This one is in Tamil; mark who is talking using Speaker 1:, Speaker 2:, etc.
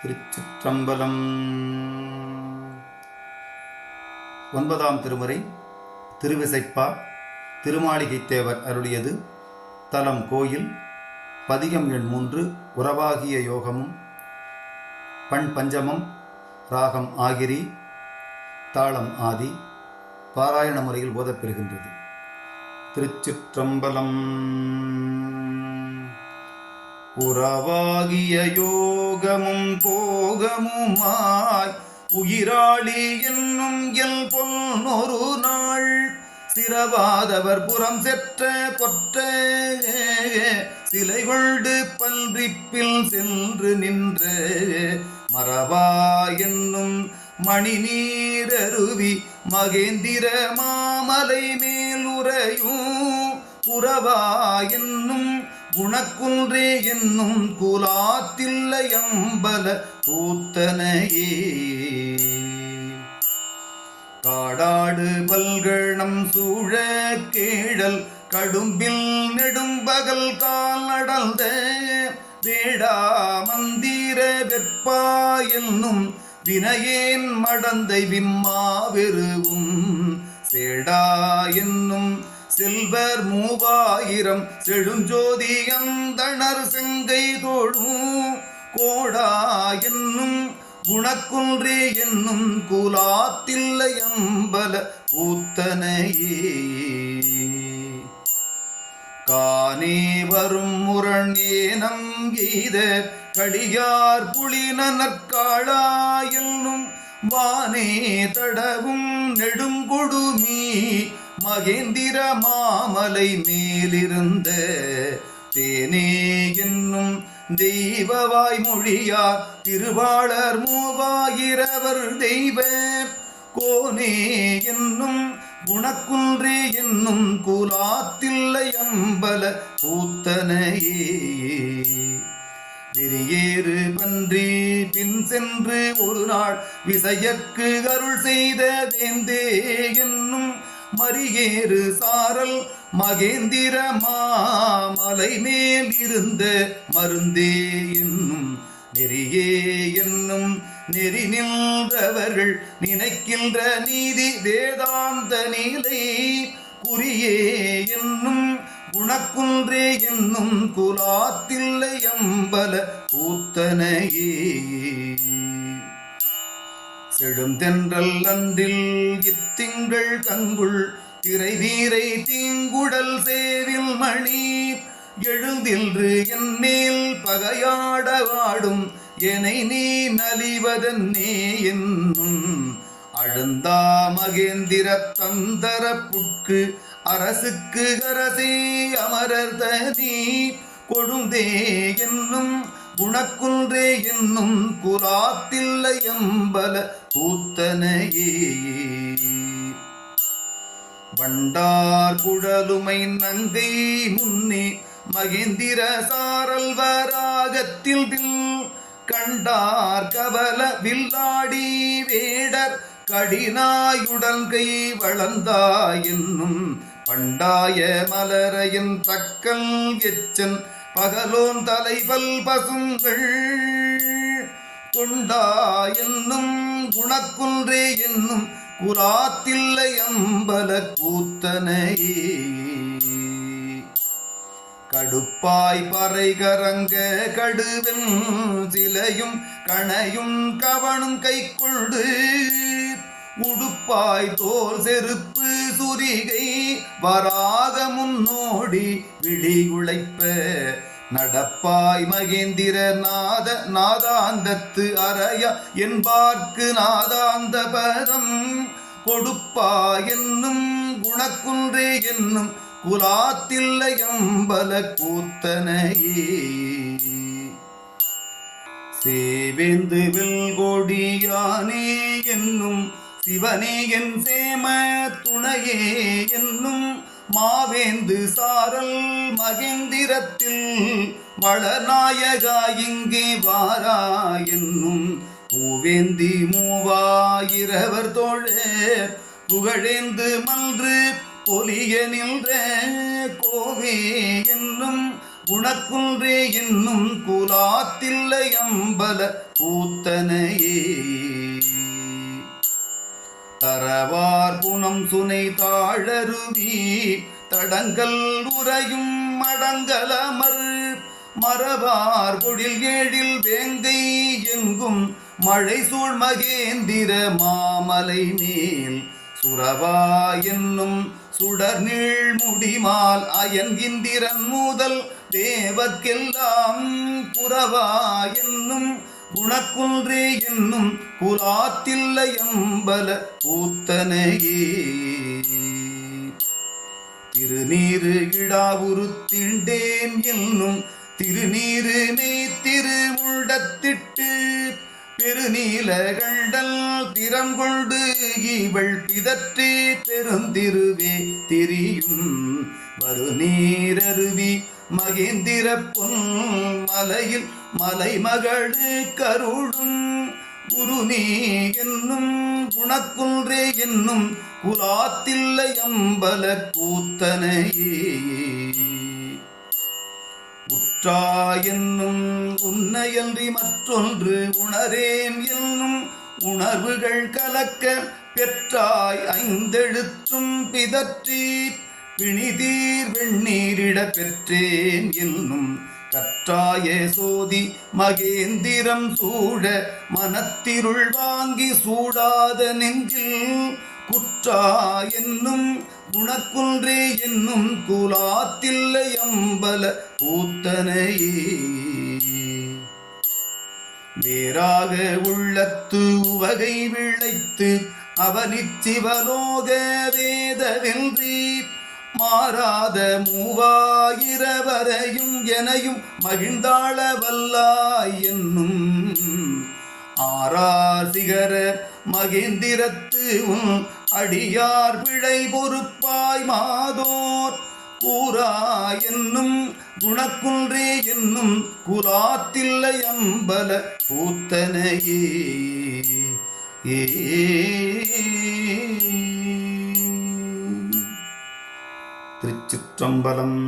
Speaker 1: திருச்சிற்றம்பலம். 9ஆம் திருமுறை திருவிசைப்பா. திருமாளிகைத் தேவர் அருளியது. தலம் கோயில். பதிகம் எண் 3. உறவாகிய யோகமும். பண் பஞ்சமம். ராகம் ஆகிரி. தாளம் ஆதி. பாராயண முறையில் ஓதப்பெறுகின்றது. திருச்சிற்றம்பலம். உறவாகிய யோகமும் போகமுமாய் உயிராளி என்னும் எல் பொன்னொரு நாள் சிறவாதவர் புறம் செற்ற கொற்ற சிலை கொண்டு பல்விப்பில் சென்று நின்ற மரபா என்னும் மணி நீரருவி மகேந்திர மாமலை மேலுறையும் புறவா என்னும் குணக்குன்றே என்னும் குலாத்தில்லையம்பல கூத்தனையே காடாடு பல்கணம் சூழ கேழல் கடும்பில் நெடும்பகல் கால் நடந்த வேடா மந்திர வெப்பா என்னும் வினையேன் மடந்தை விம்மாவெருவும் சேடா என்னும் செல்வர் 3000 செழுஞ்சோதி அந்தணர் செங்கை தோழும் கோடா என்னும் குணக்குன்றே என்னும் குலாத்தில்லையம்பல கூத்தனையே காணே வரும் முரண் ஏனம் கீத கடியார் புலின நற்காளா என்னும் வானே தடவும் நெடுங்கொடுமி மகேந்திர மாமலை மேலிருந்த தேனே என்னும் தெய்வவாய் மொழியார் திருவாளர் 3000 தெய்வ கோனே என்னும் குணக்குன்றே என்னும் குலாத்தில்லையம்பல கூத்தனையே விரியேறு பன்றி பின் சென்று ஒரு நாள் விசையற்கு அருள் செய்த வேந்தே என்னும் மரியேறு சாரல் மகேந்திர மாமலை மேல் இருந்த மருந்தே என்னும் நெறியே என்னும் நெறி நின்றவர்கள் நினைக்கின்ற நீதி வேதாந்த நீலை குறியே என்னும் குணக்குன்றே என்னும் குலாத்தில்லையம்பல கூத்தனையே செழுந்தென்றல் அன்றில் இத்திங்கள் கங்குள் திரைவீரை தீங்குடல் சேவில் மணி எழுந்தின்று என் மேல் பகையாட வாடும் எனை நீ நலிவதன்னே என்னும் அழுந்தா மகேந்திர தந்தர புட்கு அரசுக்கு அரசே அமரர் தனி கொழுந்தே என்னும் குணக்குன்றே என்னும் குலாத்தில்லையம்பல கூத்தனையே வண்டார் குழலுமை நங்கை முன்னே மகேந்திர சாரல் வராகத்தில் கண்டார் கவல வில்லாடி வேடர் கடினாயுடன் கை வளர்ந்தாய் என்னும் பண்டாய மலரையின் தக்கல் எச்சன் பகலோன் தலைவல் பசுங்கள் கொண்டா என்னும் குணக்குன்றே என்னும் குலாத்தில்லையம்பல கூத்தனையே கடுப்பாய் பறை கரங்க கடுவென் சிலையும் கணையும் கவனும் கை கொண்டு உடுப்பாய் தோல் செருப்பு சுரிகை வராக முன்னோடி விழி உழைப்ப நடப்பாய் மகேந்திர நாதாந்தத்து அறைய என்பார்க்கு நாதாந்த பதம் கொடுப்பாய் என்னும் குணக்குன்றே என்னும் குலாத்தில்லையம்பல கூத்தனையே சேவேந்து வெல்கொடியானே என்னும் சிவனே என் சேம துணையே என்னும் மாவேந்து சாரல் மகேந்திரத்தில் வளநாயகா இங்கே வாரா என்னும் பூவேந்தி 3000 தோழ புகழேந்து மன்று பொலிய நின்ற கோவே என்னும் குணக்குன்றே என்னும் குலாத்தில்லையம்பல கூத்தனையே. தரவார் புனம் சுனை தாழருவி தடங்கல் உறையும் மடங்கலமர் மரபார் பொழில் ஏழில் வேங்கை எங்கும் மழை சூழ் மகேந்திர மாமலை மேல் சுரவா என்னும் சுடர் நீள் முடிமால் அயன் இந்திரன் முதல் தேவர்க்கெல்லாம் புறவா என்னும் குணக்குன்றே என்னும் குலாத்தில்லையம்பல கூத்தனையே. திருநீரு இடாவுருத்திண்டேன் என்னும் திருநீரு மெய்த்திரு முண்டத்திட்டு பெருநீல கண்டல் திறம் கொண்டு இவள் பிதற்றே பெருந்திருவே திரியும் வருநீரருவி மகேந்திர பொன் மலையில் மலைமகளு கருளும் குருநீ என்னும் குணக்குன்றே என்னும் குலாத்தில்லையம்பல கூத்தனையே. உற்றா என்னும் உன்னையன்றி மற்றொன்று உணரேன் என்னும் உணர்வுகள் கலக்க பெற்றாய் ஐந்தெழுத்தும் பிதற்றி பிணிதீர் வெண்ணீரிட பெற்றேன் என்னும் கற்றாய சோதி மகேந்திரம் சூழ மனத்திருள் வாங்கி சூடாத நெஞ்சில் குற்றா என்னும் குணக்குன்றே என்னும் குலாத்தில்லையம்பல கூத்தனையே. வேறாக உள்ளத்து உவகை விளைத்து அவனிச்சிவலோக வேதவென்றி மாறாத மூவாயிரவரையும் எனையும் மகிழ்ந்தாள வல்லாய் என்னும் ஆறார் சிகர மகேந்திரத்து உன் அடியார் பிழை பொறுப்பாய் மாதோர் கூறா என்னும் குணக்குன்றே என்னும் குலாத்தில்லையம்பல கூத்தனையே. திருச்சிற்றம்பலம்.